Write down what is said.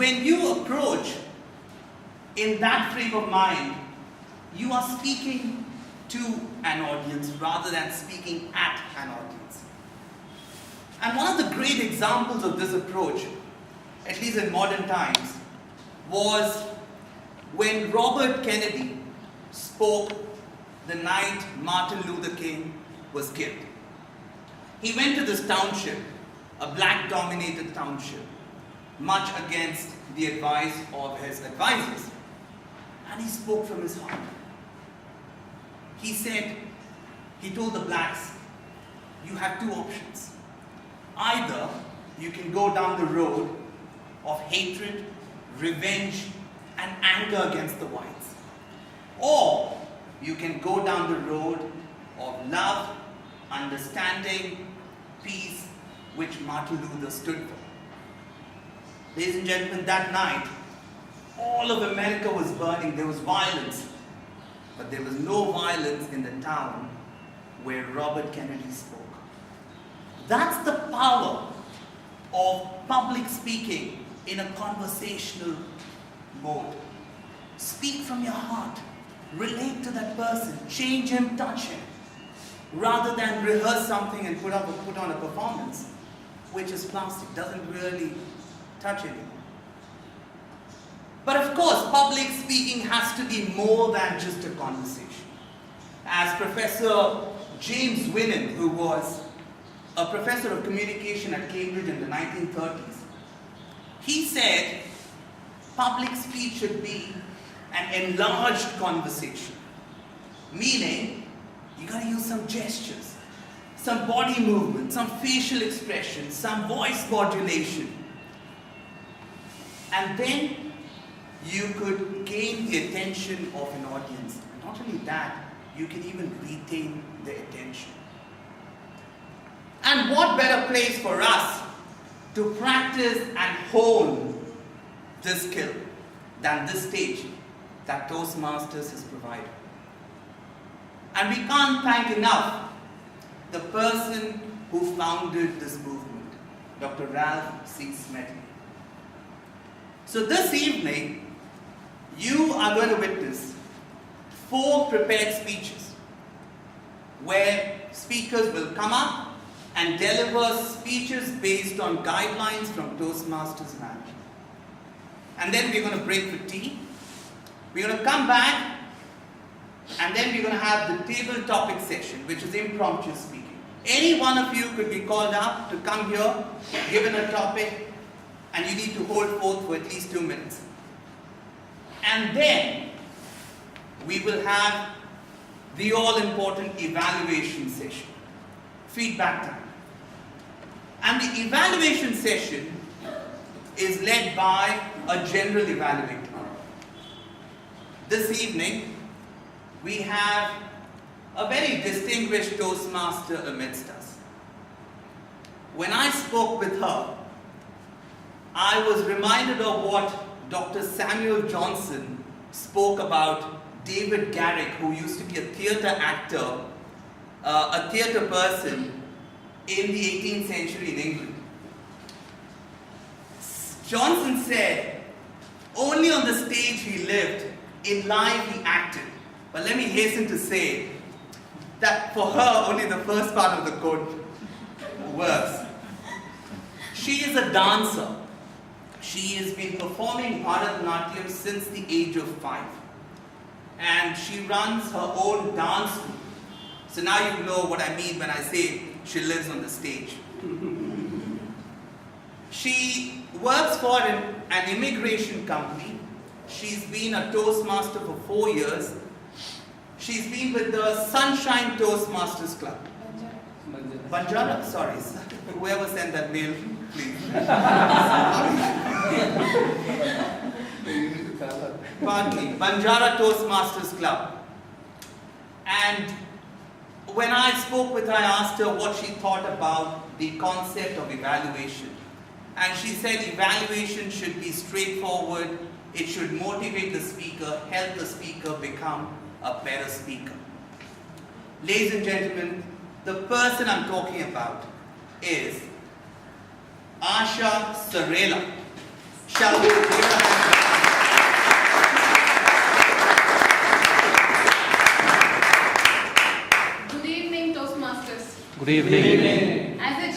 when you approach in that frame of mind, you are speaking to an audience rather than speaking at an audience. And one of the great examples of this approach, at least in modern times, was when Robert Kennedy spoke the night Martin Luther King was killed. He went to this township, a black-dominated township, much against the advice of his advisors. And he spoke from his heart. He told the blacks, you have two options. Either you can go down the road of hatred, revenge, and anger against the whites. Or you can go down the road of love, understanding, peace, which Martin Luther stood for. Ladies and gentlemen, that night, all of America was burning. There was violence. But there was no violence in the town where Robert Kennedy spoke. That's the power of public speaking in a conversational mode. Speak from your heart. Relate to that person. Change him, touch him. Rather than rehearse something and put on a performance, which is plastic, doesn't really touch anyone. But of course, public speaking has to be more than just a conversation. As Professor James Winnan, who was a professor of communication at Cambridge in the 1930s, he said public speech should be an enlarged conversation. Meaning, you got to use some gestures, some body movement, some facial expression, some voice modulation. And then you could gain the attention of an audience. And not only that, you can even retain their attention. And what better place for us to practice and hone this skill than this stage that Toastmasters has provided. And we can't thank enough the person who founded this movement, Dr. Ralph C. Smedley. So this evening, you are going to witness 4 prepared speeches where speakers will come up and deliver speeches based on guidelines from Toastmasters management. And then we're going to break for tea. We're going to come back and then we're going to have the table topic session, which is impromptu speaking. Any one of you could be called up to come here, given a topic, and you need to hold forth for at least 2 minutes. And then we will have the all-important evaluation session, feedback time. And the evaluation session is led by a general evaluator. This evening, we have a very distinguished Toastmaster amidst us. When I spoke with her, I was reminded of what Dr. Samuel Johnson spoke about David Garrick, who used to be a theatre actor, a theatre person in the 18th century in England. Johnson said, only on the stage he lived, in life he acted. But let me hasten to say that for her, only the first part of the quote works. She is a dancer. She has been performing Bharatanatyam since the age of 5. And she runs her own dance school. So now you know what I mean when I say she lives on the stage. She works for an immigration company. She's been a Toastmaster for 4 years. She's been with the Sunshine Toastmasters Club. Banjara? Sorry, whoever sent that mail, please. Pardon me, Banjara Toastmasters Club. And when I spoke with her, I asked her what she thought about the concept of evaluation. And she said evaluation should be straightforward, it should motivate the speaker, help the speaker become a better speaker. Ladies and gentlemen, the person I'm talking about is Asha Sarela. Shall we? Good evening. As a